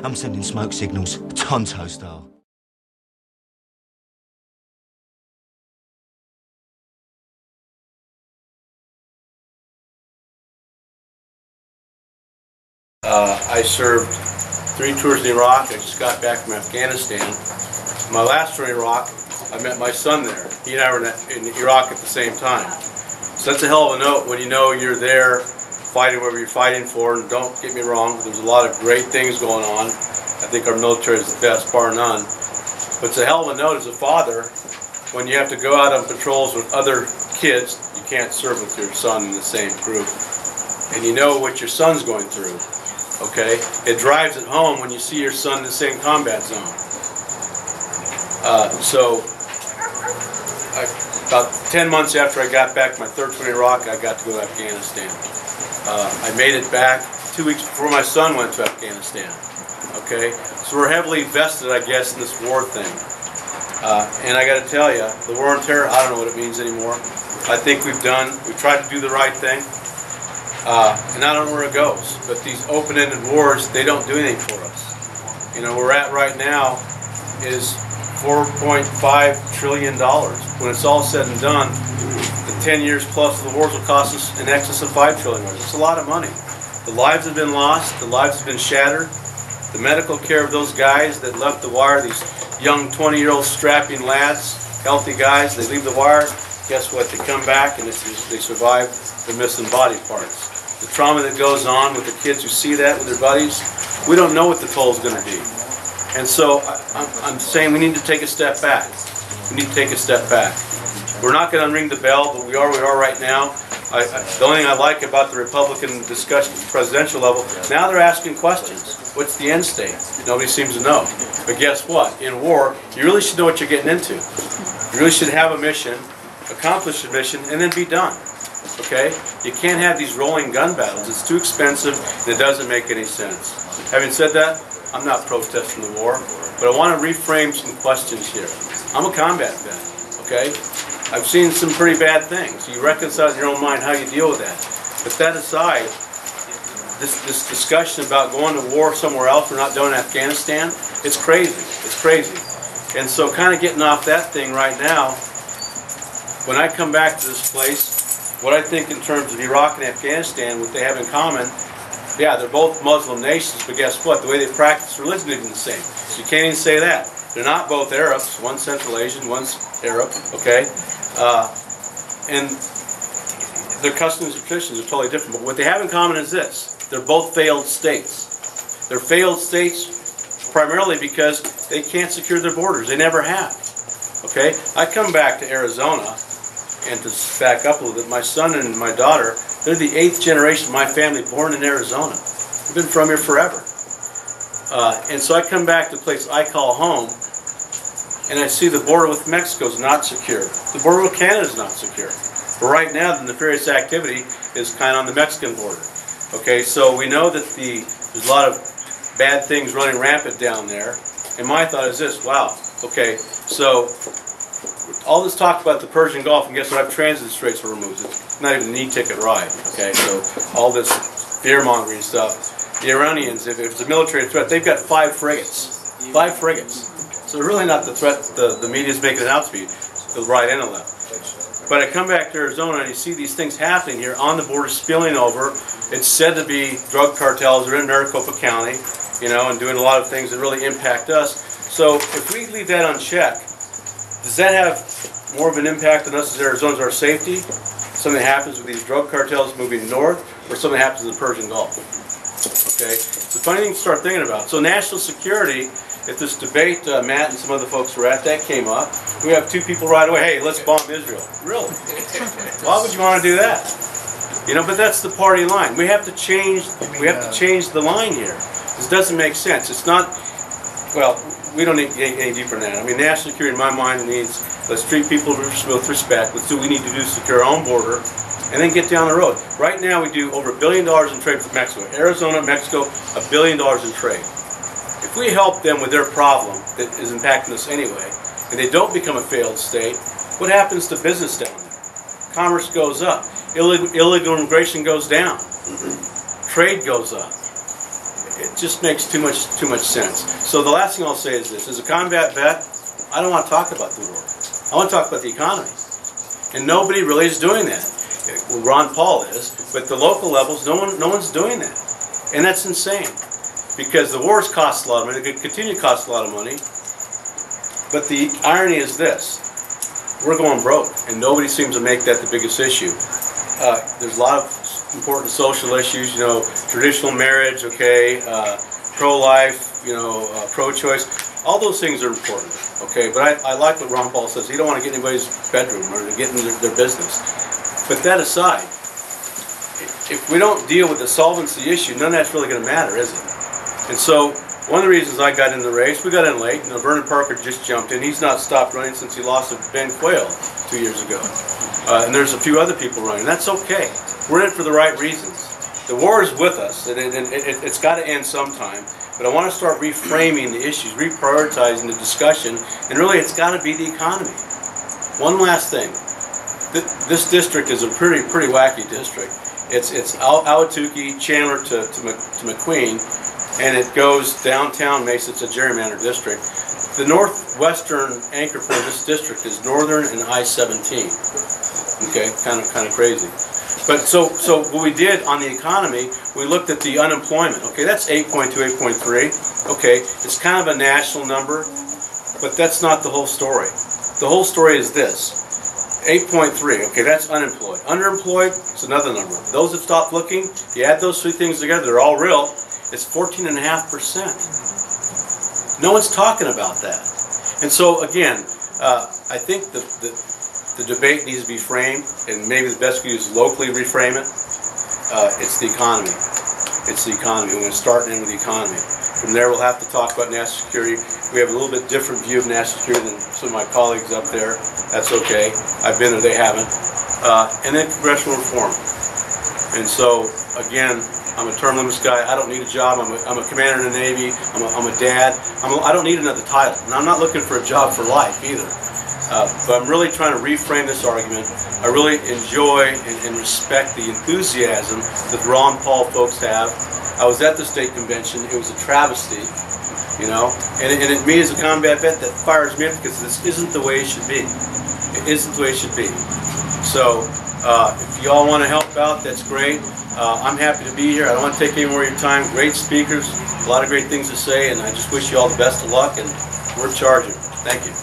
I'm sending smoke signals, Tonto style. I served 3 tours in Iraq. I just got back from Afghanistan. My last tour in Iraq, I met my son there. He and I were in Iraq at the same time. So that's a hell of a note when you know you're there fighting whatever you're fighting for. And don't get me wrong, there's a lot of great things going on. I think our military is the best, bar none. But it's a hell of a note as a father when you have to go out on patrols with other kids. You can't serve with your son in the same group. And you know what your son's going through. Okay, it drives it home when you see your son in the same combat zone. About 10 months after I got back, my 3rd tour in Iraq, I got to go to Afghanistan. I made it back 2 weeks before my son went to Afghanistan. Okay, so we're heavily vested, I guess, in this war thing. And I got to tell you, the war on terror, I don't know what it means anymore. I think we've tried to do the right thing. And I don't know where it goes, but these open-ended wars, they don't do anything for us. You know, where we're at right now is $4.5 trillion. When it's all said and done, the 10 years plus of the wars will cost us in excess of $5 trillion. It's a lot of money. The lives have been lost, the lives have been shattered. The medical care of those guys that left the wire, these young 20-year-old strapping lads, healthy guys, they leave the wire, guess what, they come back and they survive the missing body parts. The trauma that goes on with the kids who see that with their buddies, we don't know what the toll is going to be. And so I'm saying we need to take a step back. We need to take a step back. We're not going to unring the bell, but we are right now. The only thing I like about the Republican discussion at the presidential level, now they're asking questions. What's the end state? Nobody seems to know. But guess what? In war, you really should know what you're getting into. You really should have a mission, accomplish a mission, and then be done. Okay? You can't have these rolling gun battles. It's too expensive and it doesn't make any sense. Having said that, I'm not protesting the war, but I want to reframe some questions here. I'm a combat vet, okay? I've seen some pretty bad things. You reconcile in your own mind how you deal with that. But that aside, this discussion about going to war somewhere else, we're not doing Afghanistan, it's crazy. It's crazy. And so kind of getting off that thing right now, when I come back to this place, what I think in terms of Iraq and Afghanistan, what they have in common, yeah, they're both Muslim nations, but guess what? The way they practice religion isn't the same. So you can't even say that. They're not both Arabs. One's Central Asian, one's Arab, okay? And their customs and traditions are totally different. But what they have in common is this. They're both failed states. They're failed states primarily because they can't secure their borders. They never have, okay? I come back to Arizona, and to back up a little bit, my son and my daughter, they're the 8th generation of my family born in Arizona. We've been from here forever. And so I come back to a place I call home, and I see the border with Mexico is not secure. The border with Canada is not secure. But right now, the nefarious activity is kind of on the Mexican border. Okay, so we know that there's a lot of bad things running rampant down there. And my thought is this, wow, okay, so all this talk about the Persian Gulf, and guess what? I've transit straits were removed. It's not even an e-ticket ride. Okay, so all this fear-mongering stuff. The Iranians, if it's a military threat, they've got 5 frigates. 5 frigates. So really not the threat the media's making it out to be, the right and the left. But I come back to Arizona and you see these things happening here on the border, spilling over. It's said to be drug cartels that are in Maricopa County, you know, and doing a lot of things that really impact us. So if we leave that unchecked, does that have more of an impact on us as Arizonans, our safety? Something happens with these drug cartels moving north, or something happens in the Persian Gulf? Okay, it's a funny thing to start thinking about. So national security, if this debate, Matt and some other folks were at, that came up, we have 2 people right away, hey, let's bomb Israel. Really? Why would you want to do that? You know, but that's the party line. We have to change the line here. This doesn't make sense. It's not, well, we don't need any deeper than that. I mean, national security, in my mind, means let's treat people with respect. Let's do what we need to do to secure our own border, and then get down the road. Right now, we do over $1 billion in trade with Mexico. Arizona, Mexico, $1 billion in trade. If we help them with their problem that is impacting us anyway, and they don't become a failed state, what happens to business down there? Commerce goes up. Illegal immigration goes down. Trade goes up. it just makes too much sense. So the last thing I'll say is this: as a combat vet, I don't want to talk about the war. I want to talk about the economy, and nobody really is doing that. Well, Ron Paul is, but the local levels, no one's doing that, and that's insane. Because the wars cost a lot of money, they could continue to cost a lot of money. But the irony is this: we're going broke, and nobody seems to make that the biggest issue. There's a lot of important social issues, you know, traditional marriage, okay, pro-life, you know, pro-choice. All those things are important, okay? But I like what Ron Paul says. He don't want to get in anybody's bedroom or to get in their business. But that aside, if we don't deal with the solvency issue, none of that's really going to matter, is it? And so, one of the reasons I got in the race, we got in late. You know, Vernon Parker just jumped in. He's not stopped running since he lost to Ben Quayle 2 years ago. And there's a few other people running. That's okay. We're in it for the right reasons. The war is with us, and it's got to end sometime. But I want to start reframing the issues, reprioritizing the discussion, and really it's got to be the economy. One last thing. This district is a pretty wacky district. It's Ahwatukee, Chandler to McQueen, and it goes downtown Mesa. It's a gerrymandered district. The northwestern anchor point of this district is Northern and I-17. Okay, kind of crazy. But so what we did on the economy, we looked at the unemployment. Okay, that's 8.2, 8.3. Okay, it's kind of a national number, but that's not the whole story. The whole story is this: 8.3. Okay, that's unemployed. Underemployed, it's another number. Those that stopped looking, you add those three things together, they're all real. It's 14.5%. No one's talking about that. And so again, I think the debate needs to be framed, and maybe the best we do is locally reframe it. It's the economy. It's the economy. We're going to start and end with the economy. From there, we'll have to talk about national security. We have a little bit different view of national security than some of my colleagues up there. That's okay. I've been there, they haven't. And then congressional reform. And so, again, I'm a term limits guy. I don't need a job. I'm a commander in the Navy. I'm a dad. I don't need another title. And I'm not looking for a job for life either. But I'm really trying to reframe this argument. I really enjoy and respect the enthusiasm that Ron Paul folks have. I was at the state convention. It was a travesty, you know. And me as a combat vet, that fires me up because this isn't the way it should be. It isn't the way it should be. So if you all want to help out, that's great. I'm happy to be here. I don't want to take any more of your time. Great speakers, a lot of great things to say, and I just wish you all the best of luck, and we're charging. Thank you.